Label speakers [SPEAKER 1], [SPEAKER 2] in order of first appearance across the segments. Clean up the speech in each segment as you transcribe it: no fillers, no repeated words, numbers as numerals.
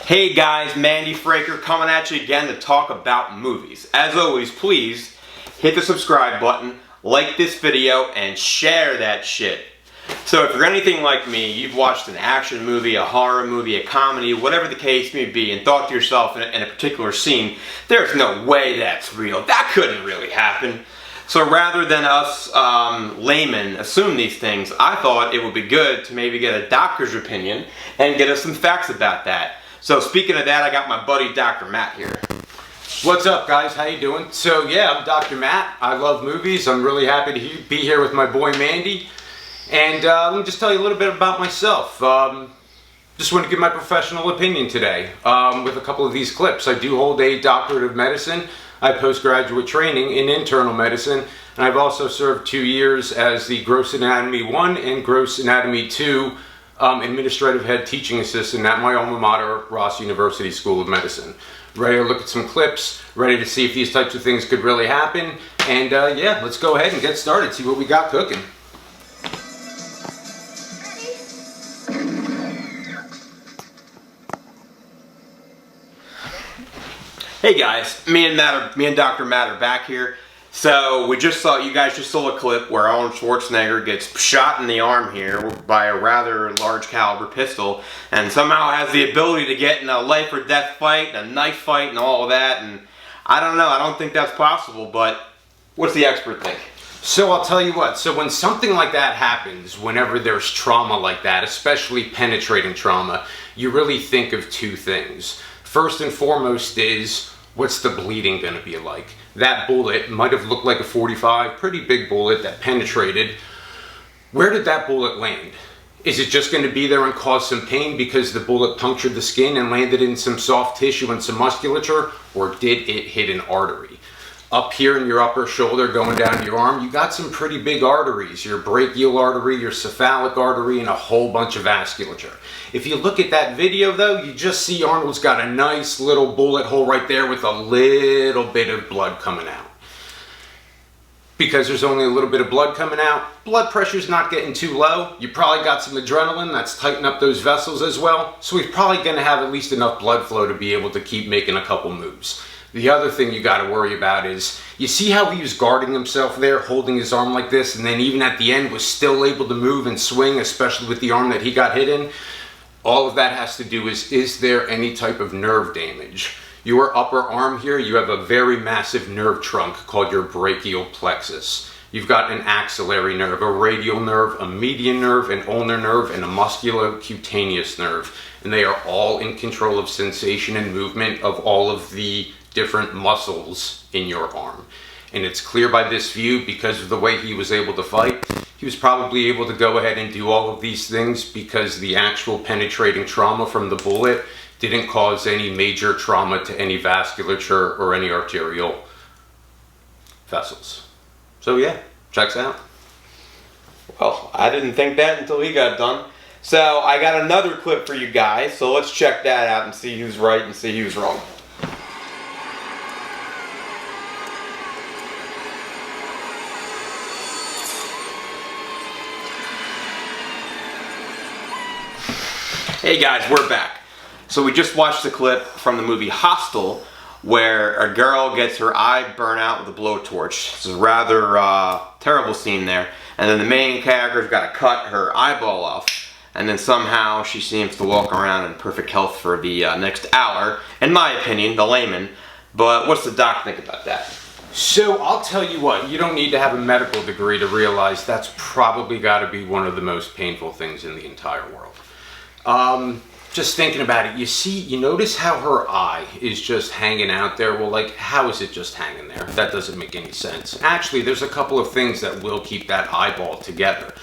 [SPEAKER 1] Hey guys, Mandy Fraker coming at you again to talk about movies. As always, please hit the subscribe button, like this video, and share that shit. So if you're anything like me, you've watched an action movie, a horror movie, a comedy, whatever the case may be, and thought to yourself in a particular scene, there's no way that's real. That couldn't really happen. So rather than us laymen assume these things, I thought it would be good to maybe get a doctor's opinion and get us some facts about that. So speaking of that, I got my buddy Dr. Matt here.
[SPEAKER 2] What's up, guys? How you doing? So yeah, I'm Dr. Matt. I love movies. I'm really happy to be here with my boy Mandy. And let me just tell you a little bit about myself. Just want to give my professional opinion today with a couple of these clips. I do hold a doctorate of medicine. I have postgraduate training in internal medicine, and I've also served 2 years as the Gross Anatomy 1 and Gross Anatomy 2 administrative head teaching assistant at my alma mater, Ross University School of Medicine. Ready to look at some clips, ready to see if these types of things could really happen, and yeah, let's go ahead and get started, see what we got cooking.
[SPEAKER 1] Hey guys, me and Dr. Matt are back here. So you guys just saw a clip where Arnold Schwarzenegger gets shot in the arm here by a rather large caliber pistol, and somehow has the ability to get in a life or death fight, a knife fight, and all of that. And I don't know, I don't think that's possible. But what's the expert think?
[SPEAKER 2] So I'll tell you what, so when something like that happens, whenever there's trauma like that, especially penetrating trauma, you really think of two things. First and foremost is, what's the bleeding going to be like? That bullet might have looked like a .45, pretty big bullet that penetrated. Where did that bullet land? Is it just going to be there and cause some pain because the bullet punctured the skin and landed in some soft tissue and some musculature? Or did it hit an artery? Up here in your upper shoulder going down your arm, you got some pretty big arteries. Your brachial artery, your cephalic artery, and a whole bunch of vasculature. If you look at that video though, you just see Arnold's got a nice little bullet hole right there with a little bit of blood coming out. Because there's only a little bit of blood coming out, blood pressure's not getting too low. You probably got some adrenaline that's tightening up those vessels as well. So he's probably gonna have at least enough blood flow to be able to keep making a couple moves. The other thing you got to worry about is, you see how he was guarding himself there, holding his arm like this, and then even at the end was still able to move and swing, especially with the arm that he got hit in? All of that has to do is there any type of nerve damage? Your upper arm here, you have a very massive nerve trunk called your brachial plexus. You've got an axillary nerve, a radial nerve, a median nerve, an ulnar nerve, and a musculocutaneous nerve. And they are all in control of sensation and movement of all of the different muscles in your arm. And it's clear by this view, because of the way he was able to fight, he was probably able to go ahead and do all of these things because the actual penetrating trauma from the bullet didn't cause any major trauma to any vasculature or any arterial vessels. So yeah, checks out.
[SPEAKER 1] Well, I didn't think that until he got done. So I got another clip for you guys, so let's check that out and see who's right and see who's wrong. Hey guys, we're back. So we just watched the clip from the movie Hostel, where a girl gets her eye burnt out with a blowtorch. It's a rather terrible scene there. And then the main character's got to cut her eyeball off. And then somehow she seems to walk around in perfect health for the next hour, in my opinion, the layman. But what's the doc think about that?
[SPEAKER 2] So I'll tell you what, you don't need to have a medical degree to realize that's probably got to be one of the most painful things in the entire world. Just thinking about it, you notice how her eye is just hanging out there. Well, like, how is it just hanging there? That doesn't make any sense. Actually, there's a couple of things that will keep that eyeball together.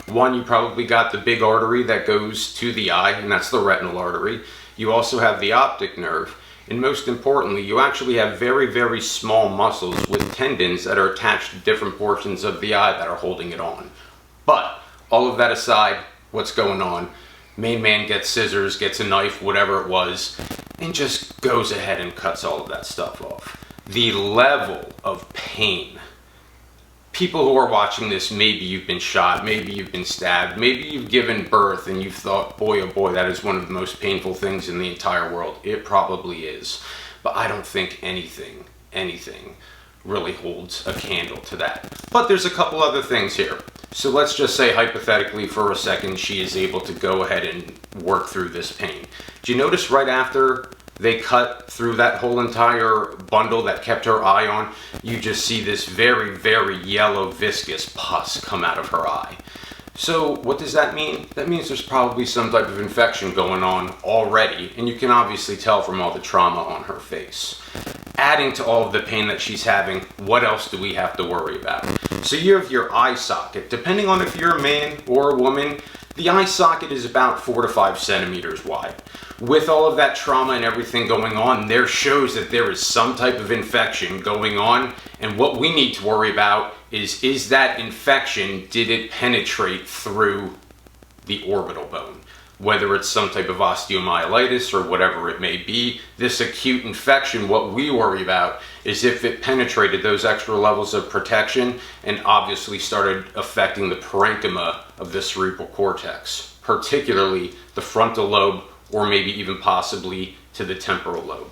[SPEAKER 2] One, you probably got the big artery that goes to the eye, and that's the retinal artery. You also have the optic nerve. And most importantly, you actually have very, very small muscles with tendons that are attached to different portions of the eye that are holding it on. But all of that aside, what's going on? Main man gets scissors, gets a knife, whatever it was, and just goes ahead and cuts all of that stuff off. The level of pain people who are watching this, maybe you've been shot, maybe you've been stabbed, maybe you've given birth and you've thought, boy, oh boy, that is one of the most painful things in the entire world. It probably is. But I don't think anything really holds a candle to that. But there's a couple other things here. So let's just say hypothetically for a second she is able to go ahead and work through this pain. Do you notice right after they cut through that whole entire bundle that kept her eye on, you just see this very, very yellow viscous pus come out of her eye. So what does that mean? That means there's probably some type of infection going on already, and you can obviously tell from all the trauma on her face. Adding to all of the pain that she's having, what else do we have to worry about? So you have your eye socket. Depending on if you're a man or a woman, the eye socket is about 4 to 5 centimeters wide. With all of that trauma and everything going on, there shows that there is some type of infection going on, and what we need to worry about is that infection, did it penetrate through the orbital bone? Whether it's some type of osteomyelitis or whatever it may be, this acute infection, what we worry about is if it penetrated those extra levels of protection and obviously started affecting the parenchyma of the cerebral cortex, particularly the frontal lobe, or maybe even possibly to the temporal lobe.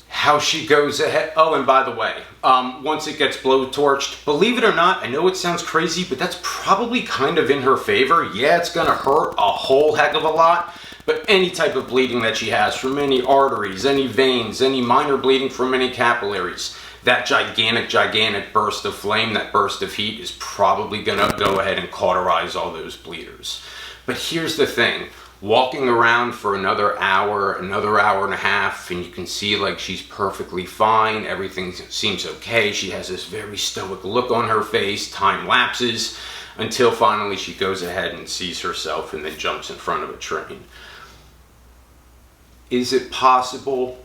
[SPEAKER 2] How she goes ahead, oh, and by the way, once it gets blowtorched, believe it or not, I know it sounds crazy, but that's probably kind of in her favor. Yeah, it's gonna hurt a whole heck of a lot, but any type of bleeding that she has from any arteries, any veins, any minor bleeding from any capillaries, that gigantic burst of flame, that burst of heat is probably gonna go ahead and cauterize all those bleeders. But here's the thing. Walking around for another hour and a half, and you can see like she's perfectly fine, everything seems okay, she has this very stoic look on her face, time lapses, until finally she goes ahead and sees herself and then jumps in front of a train. Is it possible?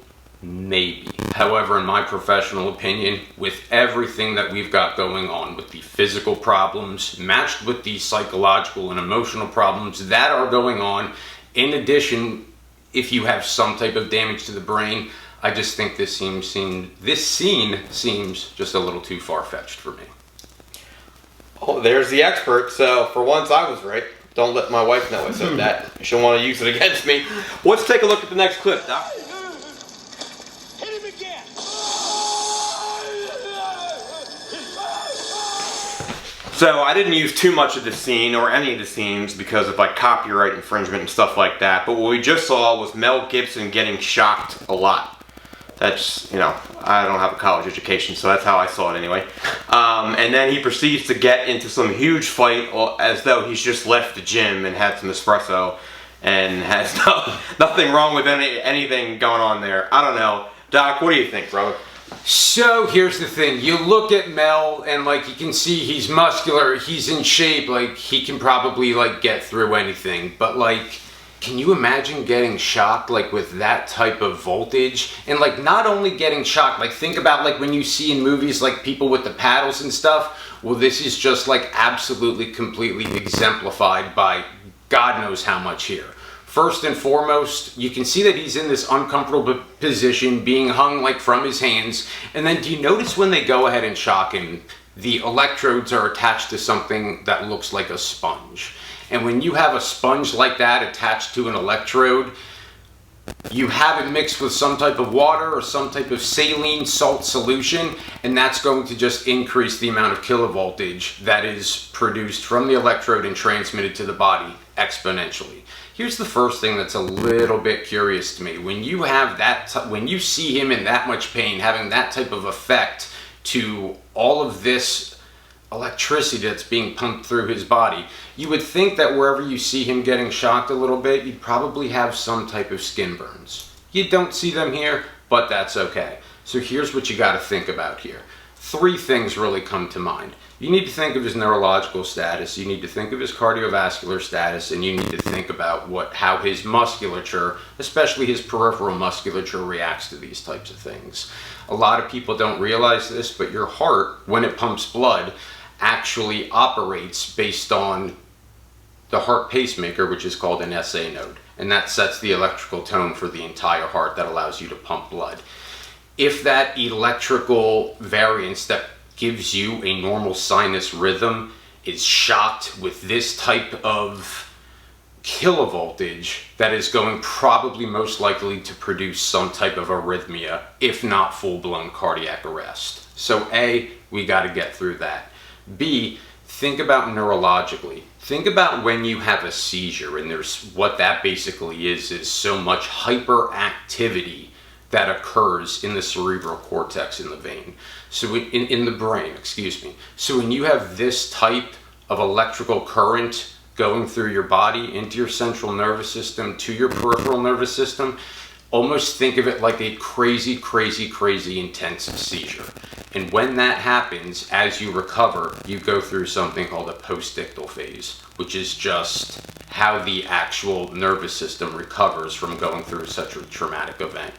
[SPEAKER 2] Maybe. However, in my professional opinion, with everything that we've got going on, with the physical problems matched with the psychological and emotional problems that are going on, in addition, if you have some type of damage to the brain, I just think this scene seems just a little too far-fetched for me.
[SPEAKER 1] Oh, there's the expert. So for once I was right. Don't let my wife know I said that. She'll want to use it against me. Let's take a look at the next clip, Doc. So I didn't use too much of the scene or any of the scenes because of like copyright infringement and stuff like that. But what we just saw was Mel Gibson getting shocked a lot. That's, you know, I don't have a college education, so that's how I saw it anyway. And then he proceeds to get into some huge fight as though he's just left the gym and had some espresso and has nothing wrong with anything going on there. I don't know. Doc, what do you think, brother?
[SPEAKER 2] So here's the thing, you look at Mel and like you can see he's muscular, he's in shape, like he can probably like get through anything, but like can you imagine getting shocked like with that type of voltage? And like not only getting shocked, like think about like when you see in movies like people with the paddles and stuff, well this is just like absolutely completely exemplified by God knows how much here. First and foremost, you can see that he's in this uncomfortable position, being hung like from his hands. And then do you notice when they go ahead and shock him, the electrodes are attached to something that looks like a sponge. And when you have a sponge like that attached to an electrode, you have it mixed with some type of water or some type of saline salt solution, and that's going to just increase the amount of kilovoltage that is produced from the electrode and transmitted to the body exponentially. Here's the first thing that's a little bit curious to me. When you have that, when you see him in that much pain, having that type of effect to all of this electricity that's being pumped through his body, you would think that wherever you see him getting shocked a little bit, you'd probably have some type of skin burns. You don't see them here, but that's okay. So here's what you got to think about here. 3 things really come to mind. You need to think of his neurological status, you need to think of his cardiovascular status, and you need to think about how his musculature, especially his peripheral musculature, reacts to these types of things. A lot of people don't realize this, but your heart, when it pumps blood, actually operates based on the heart pacemaker, which is called an SA node. And that sets the electrical tone for the entire heart that allows you to pump blood. If that electrical variance that gives you a normal sinus rhythm is shocked with this type of kilovoltage that is going probably most likely to produce some type of arrhythmia, if not full-blown cardiac arrest. So A, we got to get through that. B, think about neurologically. Think about when you have a seizure, and there's what that basically is so much hyperactivity that occurs in the cerebral cortex in the vein. So in the brain, excuse me. So when you have this type of electrical current going through your body into your central nervous system to your peripheral nervous system, almost think of it like a crazy, crazy, crazy intensive seizure. And when that happens, as you recover, you go through something called a postictal phase, which is just how the actual nervous system recovers from going through such a traumatic event.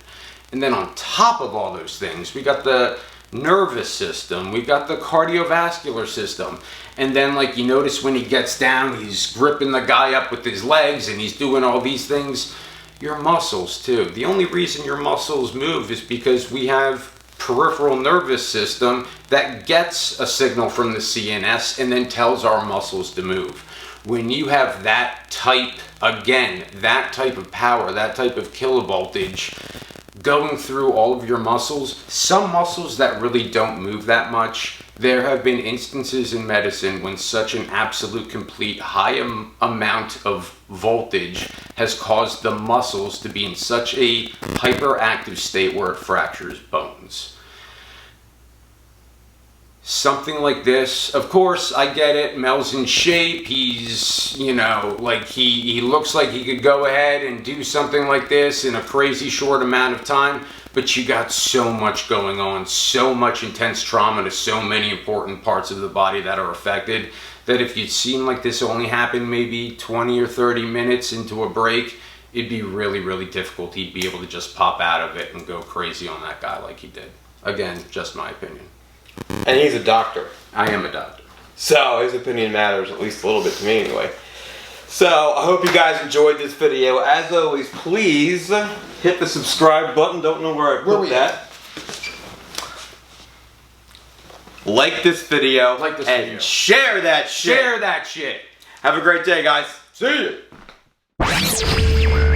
[SPEAKER 2] And then on top of all those things, we got the nervous system, we got the cardiovascular system, and then like you notice when he gets down, he's gripping the guy up with his legs and he's doing all these things. Your muscles too. The only reason your muscles move is because we have peripheral nervous system that gets a signal from the CNS and then tells our muscles to move. When you have that type, again, that type of power, that type of kilovoltage going through all of your muscles, some muscles that really don't move that much, there have been instances in medicine when such an absolute complete high amount of voltage has caused the muscles to be in such a hyperactive state where it fractures bones. Something like this, of course, I get it, Mel's in shape, he's, you know, like he looks like he could go ahead and do something like this in a crazy short amount of time, but you got so much going on, so much intense trauma to so many important parts of the body that are affected, that if you'd seen like this only happen maybe 20 or 30 minutes into a break, it'd be really, really difficult. He'd be able to just pop out of it and go crazy on that guy like he did. Again, just my opinion.
[SPEAKER 1] And he's a doctor.
[SPEAKER 2] I am a doctor.
[SPEAKER 1] So his opinion matters at least a little bit to me anyway. So I hope you guys enjoyed this video. As always, please hit the subscribe button. Don't know where I put that. Like this video. And share that shit.
[SPEAKER 2] Share that shit.
[SPEAKER 1] Have a great day, guys.
[SPEAKER 2] See ya.